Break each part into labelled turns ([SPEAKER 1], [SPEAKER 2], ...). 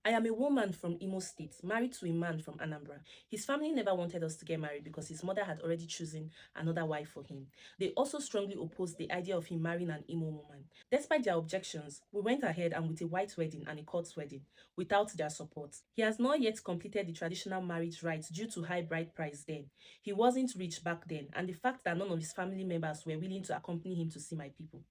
[SPEAKER 1] I am a woman from Imo State, married to a man from Anambra. His family never wanted us to get married because his mother had already chosen another wife for him. They also strongly opposed the idea of him marrying an Imo woman. Despite their objections, we went ahead and with a white wedding and a court wedding, without their support. He has not yet completed the traditional marriage rites due to high bride price then. He wasn't rich back then, and the fact that none of his family members were willing to accompany him to see my people.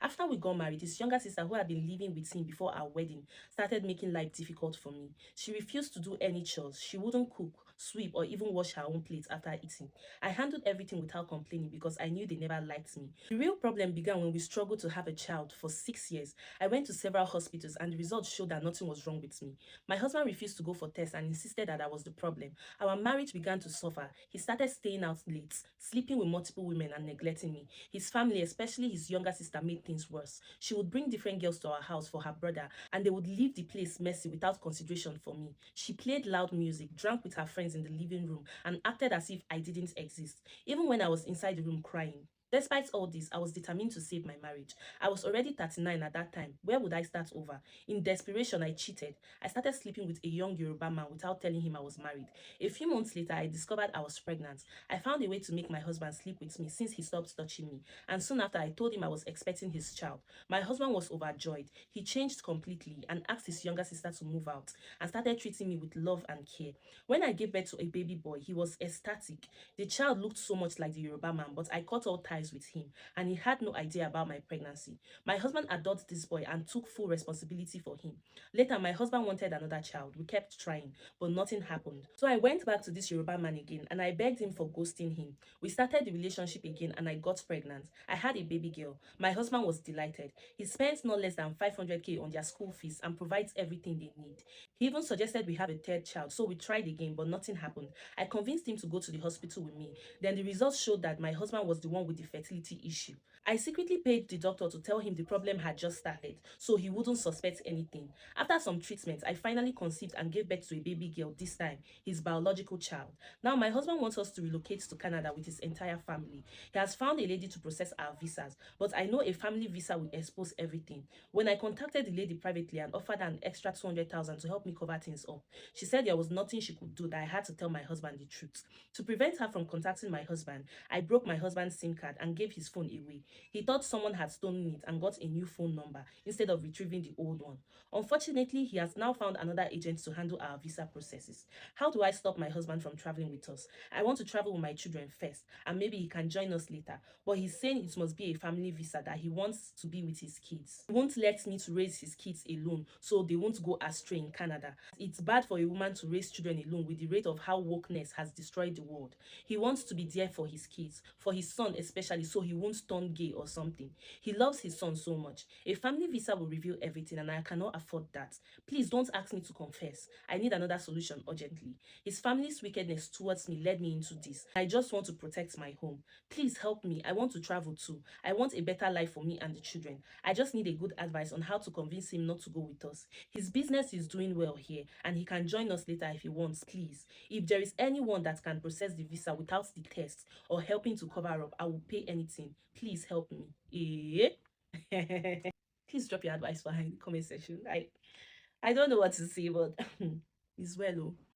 [SPEAKER 1] After we got married, his younger sister, who had been living with him before our wedding, started making life difficult for me. She refused to do any chores. She wouldn't cook, sweep, or even wash her own plates after eating. I handled everything without complaining because I knew they never liked me. The real problem began when we struggled to have a child for 6 years. I went to several hospitals and the results showed that nothing was wrong with me. My husband refused to go for tests and insisted that I was the problem. Our marriage began to suffer. He started staying out late, sleeping with multiple women and neglecting me. His family, especially his younger sister, made things worse. She would bring different girls to our house for her brother and they would leave the place messy without consideration for me. She played loud music, drank with her friends in the living room, and acted as if I didn't exist, even when I was inside the room crying. Despite all this, I was determined to save my marriage. I was already 39 at that time. Where would I start over? In desperation, I cheated. I started sleeping with a young Yoruba man without telling him I was married. A few months later, I discovered I was pregnant. I found a way to make my husband sleep with me since he stopped touching me, and soon after I told him I was expecting his child. My husband was overjoyed. He changed completely and asked his younger sister to move out and started treating me with love and care. When I gave birth to a baby boy, he was ecstatic. The child looked so much like the Yoruba man, but I cut all ties with him and he had no idea about my pregnancy. My husband adopted this boy and took full responsibility for him. Later, my husband wanted another child. We kept trying, but nothing happened. So I went back to this Yoruba man again and I begged him for ghosting him. We started the relationship again and I got pregnant. I had a baby girl. My husband was delighted. He spends no less than 500k on their school fees and provides everything they need. He even suggested we have a third child, so we tried again, but nothing happened. I convinced him to go to the hospital with me. Then the results showed that my husband was the one with the fertility issue. I secretly paid the doctor to tell him the problem had just started, so he wouldn't suspect anything. After some treatment, I finally conceived and gave birth to a baby girl, this time, his biological child. Now, my husband wants us to relocate to Canada with his entire family. He has found a lady to process our visas, but I know a family visa will expose everything. When I contacted the lady privately and offered her an extra 200,000 to help me cover things up, she said there was nothing she could do, that I had to tell my husband the truth. To prevent her from contacting my husband, I broke my husband's SIM card and gave his phone away. He thought someone had stolen it and got a new phone number instead of retrieving the old one. Unfortunately, he has now found another agent to handle our visa processes. How do I stop my husband from traveling with us? I want to travel with my children first, and maybe he can join us later. But he's saying it must be a family visa, that he wants to be with his kids. He won't let me to raise his kids alone, so they won't go astray in Canada. It's bad for a woman to raise children alone with the rate of how wokeness has destroyed the world. He wants to be there for his kids, for his son especially, so he won't turn gay or something. He loves his son so much. A family visa will reveal everything and I cannot afford that. Please don't ask me to confess. I need another solution urgently. His family's wickedness towards me led me into this. I just want to protect my home. Please help me. I want to travel too. I want a better life for me and the children. I just need a good advice on how to convince him not to go with us. His business is doing well here and he can join us later if he wants, please. If there is anyone that can process the visa without the test or helping to cover up, I will pay anything. Please help me. Please drop your advice behind the comment section. I don't know what to say, but it's well. Oh.